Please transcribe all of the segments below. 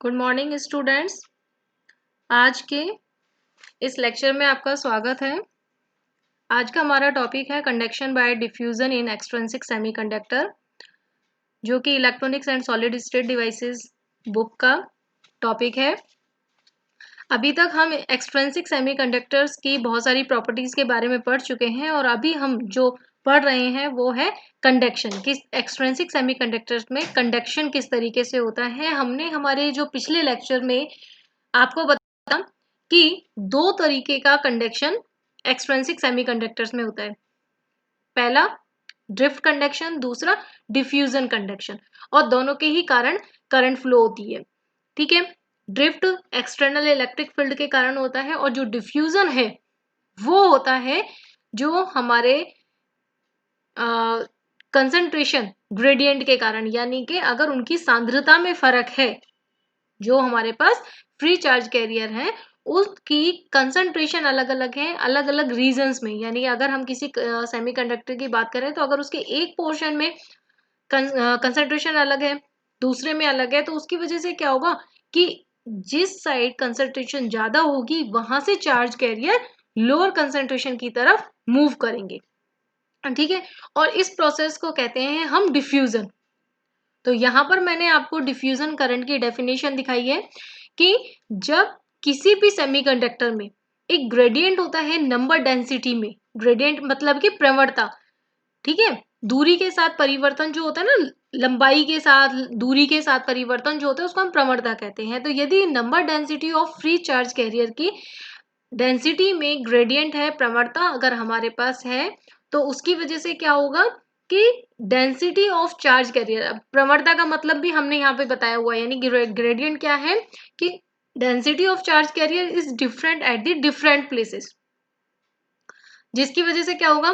Good morning students. आज के इस लेक्चर में आपका स्वागत है। आज का हमारा टॉपिक है कंडक्शन बाय डिफ्यूजन इन एक्सट्रिंसिक सेमीकंडक्टर, जो कि electronics and solid state devices book का टॉपिक है। अभी तक हम एक्सट्रिंसिक सेमीकंडक्टर्स की बहुत सारी प्रॉपर्टीज के बारे में पढ़ चुके हैं और अभी हम जो पढ़ रहे हैं वो है कंडक्शन। किस एक्सट्रिंसिक सेमीकंडक्टर्स में कंडक्शन किस तरीके से होता है। हमने हमारे जो पिछले लेक्चर में आपको बताया कि दो तरीके का कंडक्शन एक्सट्रिंसिक सेमीकंडक्टर्स में होता है। पहला ड्रिफ्ट कंडक्शन, दूसरा डिफ्यूजन कंडक्शन, और दोनों के ही कारण करंट फ्लो होती है। ठीक है, ड्रिफ्ट एक्सटर्नल इलेक्ट्रिक फील्ड के कारण होता है और जो डिफ्यूजन है वो होता है जो हमारे कंसंट्रेशन ग्रेडियंट के कारण, यानी कि अगर उनकी सांद्रता में फर्क है, जो हमारे पास फ्री चार्ज कैरियर है उसकी कंसंट्रेशन अलग अलग है अलग अलग रीजन्स में। यानी अगर हम किसी सेमीकंडक्टर की बात करें तो अगर उसके एक पोर्शन में कंसंट्रेशन अलग है, दूसरे में अलग है, तो उसकी वजह से क्या होगा कि जिस साइड कंसंट्रेशन ज्यादा होगी वहां से चार्ज कैरियर लोअर कंसंट्रेशन की तरफ मूव करेंगे। ठीक है, और इस प्रोसेस को कहते हैं हम डिफ्यूजन। तो यहां पर मैंने आपको डिफ्यूजन करंट की डेफिनेशन दिखाई है कि जब किसी भी सेमीकंडक्टर में एक ग्रेडियंट होता है नंबर डेंसिटी में, ग्रेडियंट मतलब कि प्रवणता, ठीक है, दूरी के साथ परिवर्तन जो होता है ना, लंबाई के साथ दूरी के साथ परिवर्तन जो होता है उसको हम प्रवणता कहते हैं। तो यदि number density of free charge carrier की डेंसिटी में ग्रेडियंट है, प्रवणता अगर हमारे पास है, तो उसकी वजह से क्या होगा कि डेंसिटी ऑफ चार्ज कैरियर, प्रवणता का मतलब भी हमने यहाँ पे बताया हुआ है, यानी ग्रेडियंट क्या है कि density of charge carrier is different at the different places, जिसकी वजह से क्या होगा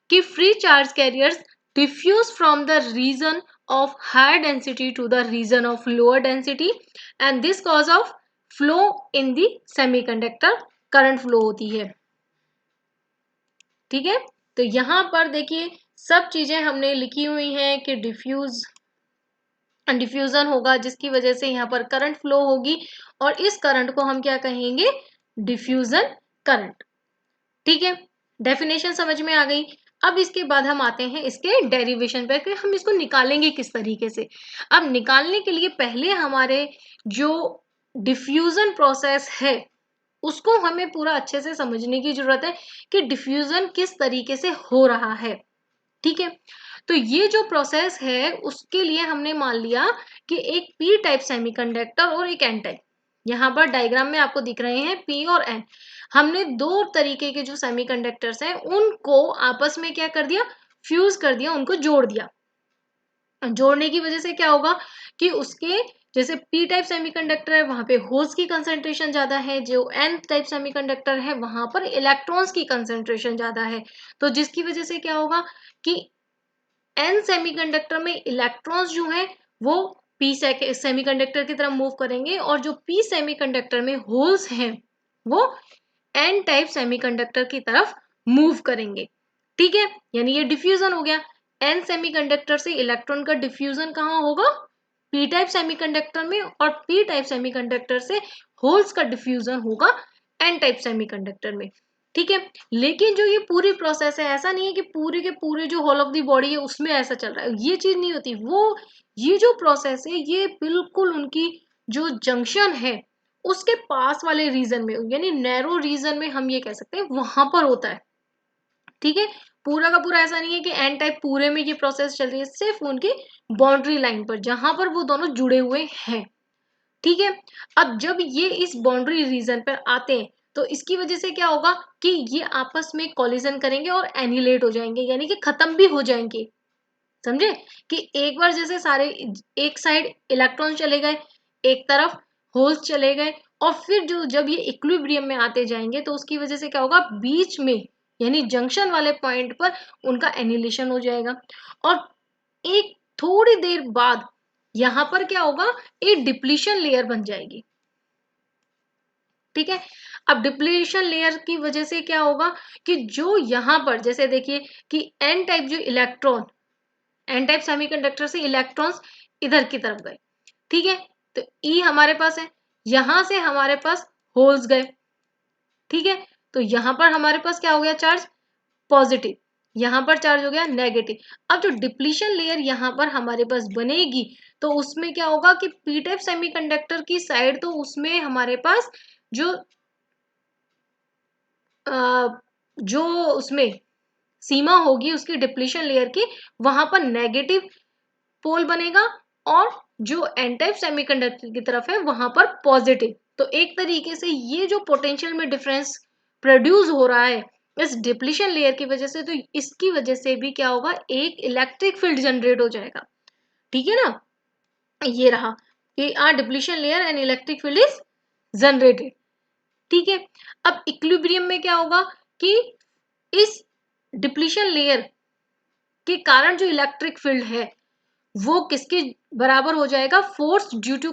कि free charge carriers diffuse from the region of higher density to the region of lower density and this cause of flow in the semiconductor current flow होती है। ठीक है, तो यहां पर देखिए सब चीजें हमने लिखी हुई हैं कि डिफ्यूजन होगा जिसकी वजह से यहाँ पर करंट फ्लो होगी और इस करंट को हम क्या कहेंगे, डिफ्यूजन करंट। ठीक है, डेफिनेशन समझ में आ गई। अब इसके बाद हम आते हैं इसके डेरिवेशन पे कि हम इसको निकालेंगे किस तरीके से। अब निकालने के लिए पहले हमारे जो डिफ्यूजन प्रोसेस है उसको हमें पूरा अच्छे से समझने की जरूरत है कि डिफ्यूजन किस तरीके से हो रहा है। ठीक है, तो ये जो प्रोसेस है उसके लिए हमने मान लिया कि एक पी टाइप सेमीकंडक्टर और एक एन टाइप, यहाँ पर डायग्राम में आपको दिख रहे हैं पी और एन। हमने दो तरीके के जो सेमीकंडक्टर्स हैं उनको आपस में क्या कर दिया, फ्यूज कर दिया, उनको जोड़ दिया। जोड़ने की वजह से क्या होगा कि उसके जैसे पी टाइप सेमीकंडक्टर है वहां पे होल्स की कंसंट्रेशन ज्यादा है, जो एन टाइप सेमीकंडक्टर है वहां पर इलेक्ट्रॉन्स की कंसंट्रेशन ज्यादा है। तो जिसकी वजह से क्या होगा कि एन सेमीकंडक्टर में इलेक्ट्रॉन्स जो हैं वो पी सेमीकंडक्टर की तरफ मूव करेंगे और जो पी सेमीकंडक्टर में होल्स हैं वो एन टाइप सेमीकंडक्टर की तरफ मूव करेंगे। ठीक है, यानी ये डिफ्यूजन हो गया। एन सेमीकंडक्टर से इलेक्ट्रॉन का डिफ्यूजन कहाँ होगा, पी टाइप सेमीकंडक्टर में, और पी टाइप सेमीकंडक्टर से होल्स का डिफ्यूजन होगा एन टाइप सेमीकंडक्टर में। ठीक है, लेकिन जो ये पूरी प्रोसेस है ऐसा नहीं है कि पूरे के पूरे जो होल ऑफ द बॉडी है उसमें ऐसा चल रहा है, ये चीज नहीं होती। वो ये जो प्रोसेस है ये बिल्कुल उनकी जो जंक्शन है उसके पास वाले रीजन में, यानी नैरो रीजन में हम ये कह सकते हैं वहां पर होता है। ठीक है, पूरा का पूरा ऐसा नहीं है कि एन टाइप पूरे में ये प्रोसेस चल रही है, सिर्फ उनकी बाउंड्री लाइन पर जहां पर वो दोनों जुड़े हुए हैं। ठीक है, अब जब ये इस बाउंड्री रीजन पर आते हैं तो इसकी वजह से क्या होगा कि ये आपस में कोलिजन करेंगे और एनिलेट हो जाएंगे, यानी कि खत्म भी हो जाएंगे। समझे कि एक बार जैसे सारे एक साइड इलेक्ट्रॉन चले गए, एक तरफ होल्स चले गए, और फिर जो जब ये इक्विलिब्रियम में आते जाएंगे तो उसकी वजह से क्या होगा, बीच में यानी जंक्शन वाले पॉइंट पर उनका एनिलेशन हो जाएगा और एक थोड़ी देर बाद यहां पर क्या होगा, एक डिप्लीशन लेयर बन जाएगी। ठीक है, अब डिप्लीशन लेयर की वजह से क्या होगा कि जो यहां पर जैसे देखिए कि एन टाइप जो इलेक्ट्रॉन, एन टाइप सेमीकंडक्टर से इलेक्ट्रॉन्स इधर की तरफ गए। ठीक है, तो ई हमारे पास है, यहां से हमारे पास होल्स गए, ठीक है। तो यहां पर हमारे पास क्या हो गया चार्ज, पॉजिटिव, यहां पर चार्ज हो गया नेगेटिव। अब जो डिप्लीशन लेयर यहां पर हमारे पास बनेगी, तो उसमें क्या होगा कि पी टाइप सेमीकंडक्टर की साइड, तो उसमें हमारे पास जो जो उसमें सीमा होगी उसकी डिप्लीशन लेयर की, वहां पर नेगेटिव पोल बनेगा, और जो एन टाइप सेमीकंडक्टर की तरफ है वहां पर पॉजिटिव। तो एक तरीके से ये जो पोटेंशियल में डिफरेंस प्रोड्यूस हो रहा है इस डिप्लीशन लेयर की वजह से, तो इसकी वजह से भी क्या होगा, एक इलेक्ट्रिक फील्ड जनरेट हो जाएगा, ठीक है ना। ये रहा कि are depletion layer and electric field is generated, ठीक है। अब इक्विलिब्रियम में क्या होगा कि इस डिप्लीशन लेयर के कारण जो इलेक्ट्रिक फील्ड है वो किसके बराबर हो जाएगा, force due to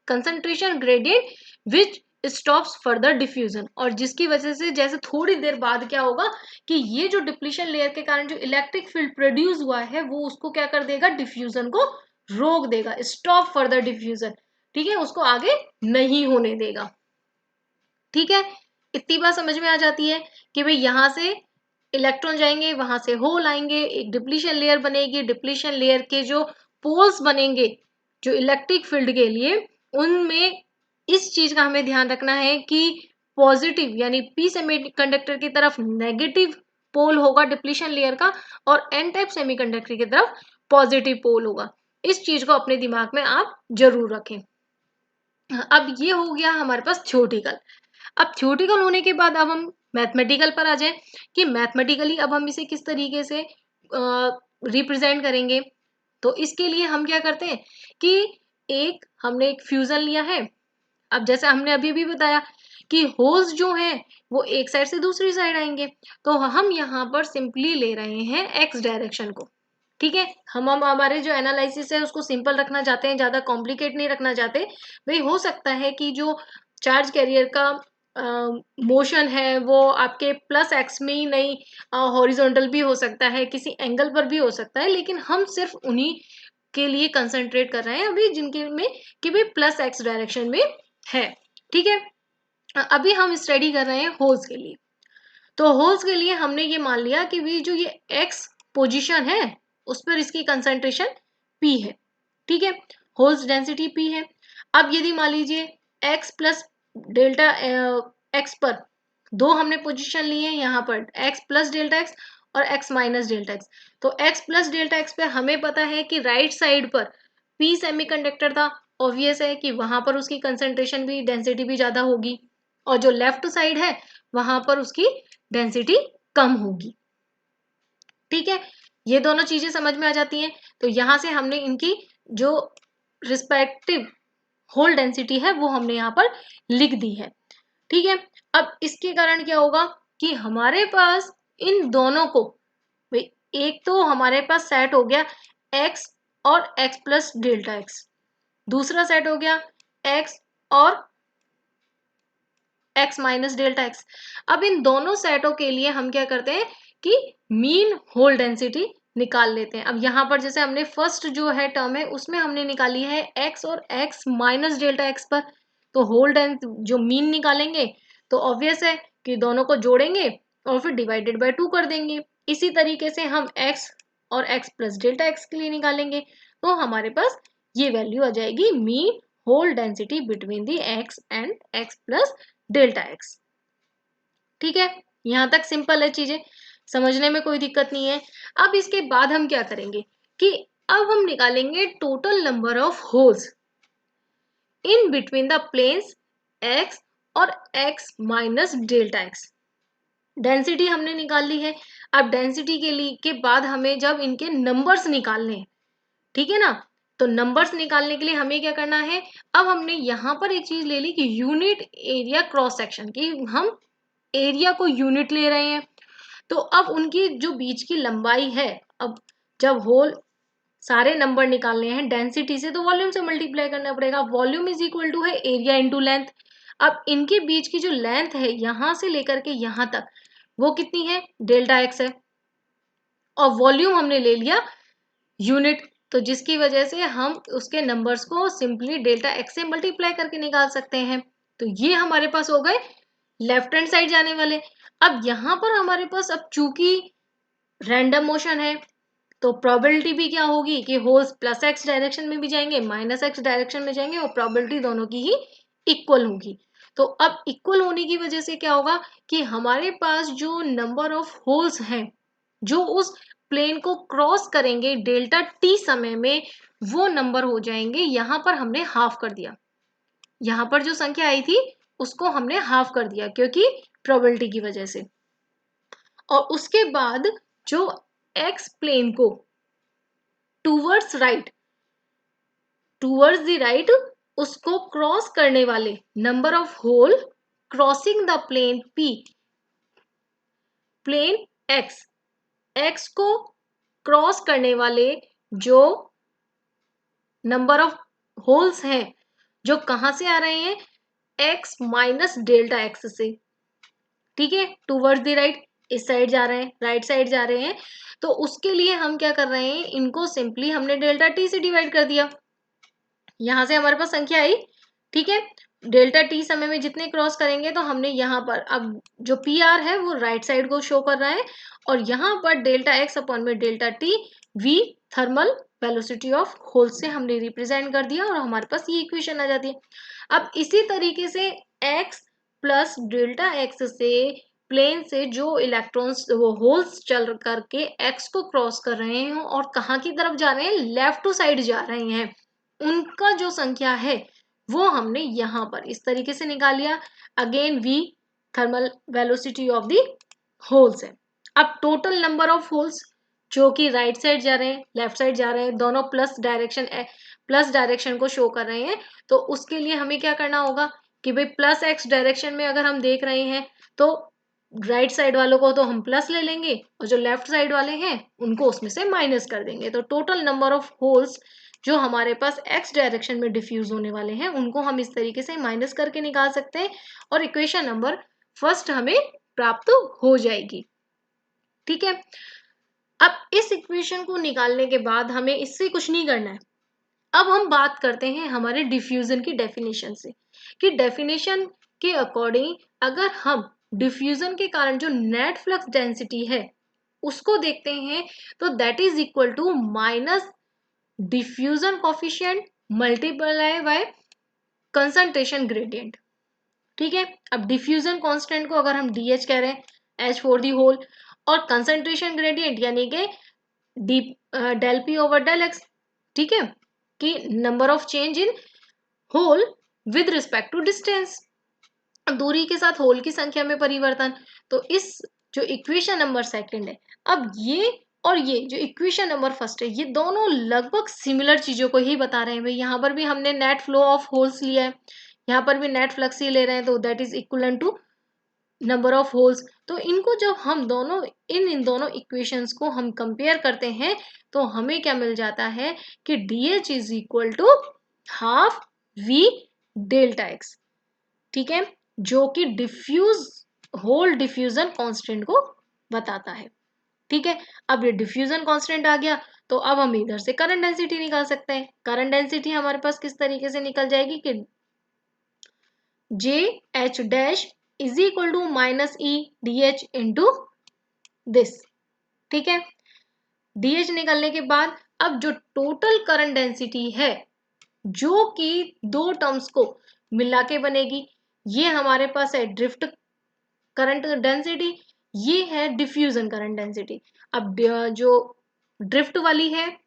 concentration gradient which stops further diffusion. और जिसकी वजह से जैसे थोड़ी देर बाद क्या होगा कि ये जो डिप्लीशन लेयर के कारण जो इलेक्ट्रिक फील्ड प्रोड्यूस हुआ है वो उसको क्या कर देगा, डिफ्यूजन को रोक देगा, स्टॉप फर्दर डिफ्यूजन, ठीक है, उसको आगे नहीं होने देगा, ठीक है। इतनी बात समझ में आ जाती है कि भाई यहां से इलेक्ट्रॉन जाएंगे, वहां से होल आएंगे, एक डिप्लीशन लेयर बनेगी, डिप्लीशन लेयर के जो पोल्स बनेंगे जो इलेक्ट्रिक फील्ड के लिए, उनमें इस चीज का हमें ध्यान रखना है कि पॉजिटिव यानी पी सेमीकंडक्टर की तरफ नेगेटिव पोल होगा डिप्लीशन लेयर का, और एन टाइप सेमीकंडक्टर की तरफ पॉजिटिव पोल होगा। इस चीज को अपने दिमाग में आप जरूर रखें। अब ये हो गया हमारे पास थ्योरेटिकल। अब थ्योरेटिकल होने के बाद अब हम मैथमेटिकल पर आ जाएं कि मैथमेटिकली अब हम इसे किस तरीके से रिप्रेजेंट करेंगे। तो इसके लिए हम क्या करते हैं कि हमने एक फ्यूजन लिया है। अब जैसे हमने अभी भी बताया कि होल्स जो हैं वो एक साइड से दूसरी साइड आएंगे, तो हम यहाँ पर सिंपली ले रहे हैं एक्स डायरेक्शन को, ठीक है। हम हमारे जो एनालिसिस है उसको सिंपल रखना चाहते हैं, ज्यादा कॉम्प्लिकेट नहीं रखना चाहते। भाई हो सकता है कि जो चार्ज कैरियर का मोशन है वो आपके प्लस एक्स में ही नहीं, हॉरिजॉन्टल भी हो सकता है, किसी एंगल पर भी हो सकता है, लेकिन हम सिर्फ उन्हीं के लिए कंसंट्रेट कर रहे हैं अभी जिनके में कि भाई प्लस एक्स डायरेक्शन में है, ठीक है। अभी हम स्टडी कर रहे हैं होल्स के लिए। तो होल्स के लिए हमने ये मान लिया कि भी जो ये एक्स पोजीशन है उस पर इसकी कंसंट्रेशन पी है, ठीक है, होल्स डेंसिटी पी है। अब यदि मान लीजिए एक्स प्लस डेल्टा एक्स पर दो हमने पोजीशन लिए हैं, यहाँ पर एक्स प्लस डेल्टा एक्स और एक्स माइनस डेल्टा एक्स। तो एक्स प्लस डेल्टा एक्स पे हमें पता है कि राइट साइड पर पी सेमीकंडक्टर था, ऑब्वियस है कि वहां पर उसकी कंसंट्रेशन भी डेंसिटी भी ज्यादा होगी, और जो लेफ्ट साइड है वहां पर उसकी डेंसिटी कम होगी, ठीक है। ये दोनों चीजें समझ में आ जाती हैं। तो यहां से हमने इनकी जो रिस्पेक्टिव होल डेंसिटी है वो हमने यहाँ पर लिख दी है, ठीक है। अब इसके कारण क्या होगा कि हमारे पास इन दोनों को, भाई एक तो हमारे पास सेट हो गया x और x प्लस डेल्टा एक्स, दूसरा सेट हो गया x और x माइनस डेल्टा एक्स। अब इन दोनों सेटों के लिए हम क्या करते हैं कि मीन होल डेंसिटी निकाल लेते हैं। अब यहाँ पर जैसे हमने फर्स्ट जो है टर्म है उसमें हमने निकाली है x और x माइनस डेल्टा एक्स पर, तो होल जो मीन निकालेंगे तो ऑब्वियस है कि दोनों को जोड़ेंगे और फिर डिवाइडेड बाय 2 कर देंगे। इसी तरीके से हम x और x प्लस डेल्टा एक्स के लिए निकालेंगे, तो हमारे पास ये वैल्यू आ जाएगी mean hole density between the x and x plus delta x, ठीक है। यहां तक सिंपल है, चीजें समझने में कोई दिक्कत नहीं है। अब इसके बाद हम क्या करेंगे कि अब हम निकालेंगे total number of holes in between the planes x और x minus delta x. Density हमने निकाल ली है। अब डेंसिटी के लिए के बाद हमें जब इनके नंबर्स निकालने हैं, ठीक है ना, तो नंबर्स निकालने के लिए हमें क्या करना है, अब हमने यहां पर एक चीज ले ली कि यूनिट एरिया क्रॉस सेक्शन की, हम एरिया को यूनिट ले रहे हैं। तो अब उनकी जो बीच की लंबाई है, अब जब होल सारे नंबर निकालने हैं डेंसिटी से तो वॉल्यूम से मल्टीप्लाई करना पड़ेगा, वॉल्यूम इज इक्वल टू है एरिया इंटू लेंथ। अब इनके बीच की जो लेंथ है यहां से लेकर के यहां तक वो कितनी है, डेल्टा एक्स है, और वॉल्यूम हमने ले लिया यूनिट तो जिसकी वजह से हम उसके नंबर्स को सिंपली डेल्टा एक्स से मल्टीप्लाई करके निकाल सकते हैं। तो ये हमारे पास हो गए लेफ्ट हैंड साइड जाने वाले। अब यहाँ पर हमारे पास अब चूंकि रैंडम मोशन है तो प्रोबेबिलिटी भी क्या होगी कि होल्स प्लस एक्स डायरेक्शन में भी जाएंगे माइनस एक्स डायरेक्शन में जाएंगे और प्रोबेबिलिटी दोनों की ही इक्वल होगी। तो अब इक्वल होने की वजह से क्या होगा कि हमारे पास जो नंबर ऑफ होल्स हैं जो उस प्लेन को क्रॉस करेंगे डेल्टा टी समय में वो नंबर हो जाएंगे। यहां पर हमने हाफ कर दिया, यहां पर जो संख्या आई थी उसको हमने हाफ कर दिया क्योंकि प्रोबेबिलिटी की वजह से। और उसके बाद जो एक्स प्लेन को टूवर्ड्स द राइट उसको क्रॉस करने वाले number of hole crossing the plane P, plane x को क्रॉस करने वाले जो नंबर ऑफ होल्स हैं जो कहां से आ रहे हैं एक्स माइनस डेल्टा एक्स से, ठीक है, टूवर्ड्स द राइट, इस साइड जा रहे हैं, राइट साइड जा रहे हैं। तो उसके लिए हम क्या कर रहे हैं, इनको सिंपली हमने डेल्टा टी से डिवाइड कर दिया। यहां से हमारे पास संख्या आई, ठीक है, डेल्टा टी समय में जितने क्रॉस करेंगे तो हमने यहाँ पर अब जो पी आर है वो राइट साइड को शो कर रहा है और यहाँ पर डेल्टा एक्स अपॉन में delta t v thermal velocity of hole से हमने रिप्रेजेंट कर दिया और हमारे पास ये इक्वेशन आ जाती है। अब इसी तरीके से एक्स प्लस डेल्टा एक्स से प्लेन से जो इलेक्ट्रॉन्स वो होल्स चल करके एक्स को क्रॉस कर रहे हैं और कहाँ की तरफ जा रहे हैं, लेफ्ट टू साइड जा रहे हैं, उनका जो संख्या है वो हमने यहां पर इस तरीके से निकाल लिया। Again v thermal velocity of the holes है। अब टोटल नंबर ऑफ होल्स जो कि राइट साइड जा रहे हैं लेफ्ट साइड जा रहे हैं दोनों प्लस डायरेक्शन को शो कर रहे हैं। तो उसके लिए हमें क्या करना होगा कि भाई प्लस एक्स डायरेक्शन में अगर हम देख रहे हैं तो राइट साइड वालों को तो हम प्लस ले लेंगे और जो लेफ्ट साइड वाले हैं उनको उसमें से माइनस कर देंगे। तो टोटल नंबर ऑफ होल्स जो हमारे पास एक्स डायरेक्शन में डिफ्यूज होने वाले हैं उनको हम इस तरीके से माइनस करके निकाल सकते हैं और इक्वेशन नंबर फर्स्ट हमें प्राप्त हो जाएगी, ठीक है। अब इस इक्वेशन को निकालने के बाद हमें इससे कुछ नहीं करना है। अब हम बात करते हैं हमारे डिफ्यूजन की डेफिनेशन से कि डेफिनेशन के अकॉर्डिंग अगर हम डिफ्यूजन के कारण जो नेट फ्लक्स डेंसिटी है उसको देखते हैं तो that is equal to minus diffusion coefficient multiply by concentration gradient, ठीक है। अब डिफ्यूजन कांस्टेंट को अगर हम डी एच कह रहे हैं एच फॉर दी होल और कंसंट्रेशन ग्रेडियंट यानी कि D del p over del x, ठीक है, कि number of change in hole with respect to distance, दूरी के साथ होल की संख्या में परिवर्तन। तो इस जो इक्वेशन नंबर सेकंड है, अब ये और ये जो इक्वेशन नंबर फर्स्ट है ये दोनों लगभग सिमिलर चीजों को ही बता रहे हैं। भाई यहाँ पर भी हमने नेट फ्लो ऑफ होल्स लिया है, यहाँ पर भी नेट फ्लक्स ही ले रहे हैं, तो that is equal to number of holes. तो इनको जब हम दोनों इन दोनों इक्वेशंस को हम कंपेयर करते हैं तो हमें क्या मिल जाता है कि D H is equal to half v delta x, ठीक है, जो कि होल डिफ्यूजन कांस्टेंट को बताता है, ठीक है। अब ये डिफ्यूजन कांस्टेंट आ गया तो अब हम इधर से करंट डेंसिटी निकाल सकते हैं। करंट डेंसिटी हमारे पास किस तरीके से निकल जाएगी कि J H dash is equal to minus E D H into this, ठीक है। डी एच निकलने के बाद अब जो टोटल करंट डेंसिटी है जो कि दो टर्म्स को मिला के बनेगी, ये हमारे पास है ड्रिफ्ट करंट डेंसिटी, ये है डिफ्यूजन करंट डेंसिटी। अब जो ड्रिफ्ट वाली है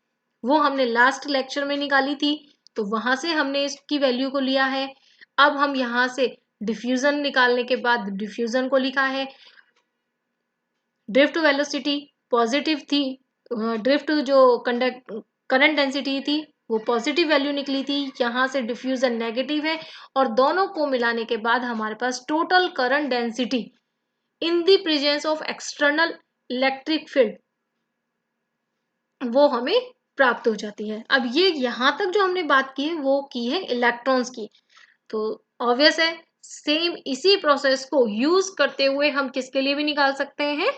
वो हमने लास्ट लेक्चर में निकाली थी तो वहां से हमने इसकी वैल्यू को लिया है। अब हम यहां से डिफ्यूजन निकालने के बाद डिफ्यूजन को लिखा है, ड्रिफ्ट वेलोसिटी पॉजिटिव थी, ड्रिफ्ट जो करंट डेंसिटी थी वो पॉजिटिव वैल्यू निकली थी, यहाँ से डिफ्यूजन नेगेटिव है और दोनों को मिलाने के बाद हमारे पास total current density in the presence of external electric field वो हमें प्राप्त हो जाती है। अब ये यहां तक जो हमने बात की है वो की है इलेक्ट्रॉन्स की, तो ऑब्वियस है सेम इसी प्रोसेस को यूज करते हुए हम किसके लिए भी निकाल सकते हैं,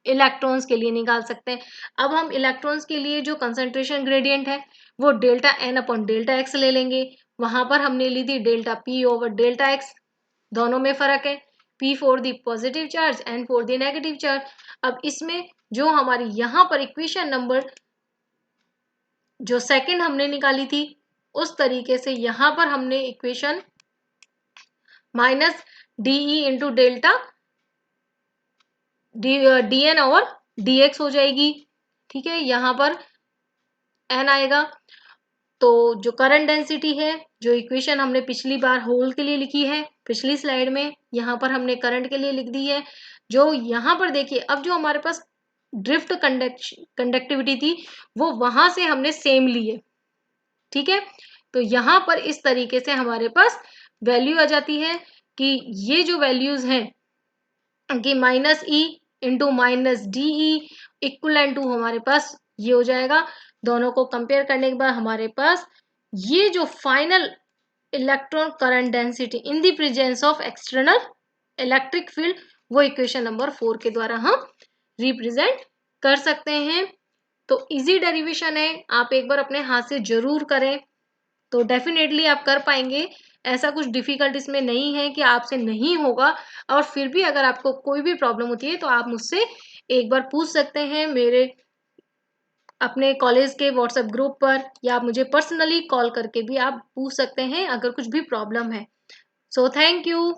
इलेक्ट्रॉन्स के लिए निकाल सकते हैं। अब हम इलेक्ट्रॉन्स के लिए जो कंसंट्रेशन ग्रेडियंट है वो delta n upon delta x ले लेंगे। वहां पर हमने ली थी delta p over delta x, दोनों में फर्क है, P for the positive charge, N for the negative charge. अब इसमें जो हमारी यहाँ पर इक्वेशन नंबर जो सेकंड हमने निकाली थी उस तरीके से यहाँ पर हमने equation minus DE into delta DN और DX हो जाएगी। ठीक है, यहाँ पर N आएगा। तो जो करंट डेंसिटी है, जो इक्वेशन हमने पिछली बार होल के लिए लिखी है पिछली स्लाइड में, यहाँ पर हमने करंट के लिए लिख दी है। जो यहाँ पर देखिए, अब जो हमारे पास ड्रिफ्ट कंडक्टिविटी थी वो वहां से हमने सेम ली है। ठीक है, तो यहाँ पर इस तरीके से हमारे पास वैल्यू आ जाती है कि ये जो वैल्यूज हैं कि minus E into minus D equal to हमारे पास ये हो जाएगा। दोनों को कंपेयर करने के बाद हमारे पास ये जो final electron current density in the presence of external electric field, वो इक्वेशन नंबर 4 के द्वारा हम रिप्रेजेंट कर सकते हैं। तो इजी डेरिवेशन है, आप एक बार अपने हाथ से जरूर करें तो डेफिनेटली आप कर पाएंगे। ऐसा कुछ डिफिकल्ट इसमें नहीं है कि आपसे नहीं होगा। और फिर भी अगर आपको कोई भी प्रॉब्लम होती है तो आप मुझसे एक बार पूछ सकते हैं मेरे अपने कॉलेज के व्हाट्सएप ग्रुप पर, या आप मुझे पर्सनली कॉल करके भी आप पूछ सकते हैं अगर कुछ भी प्रॉब्लम है। So thank you.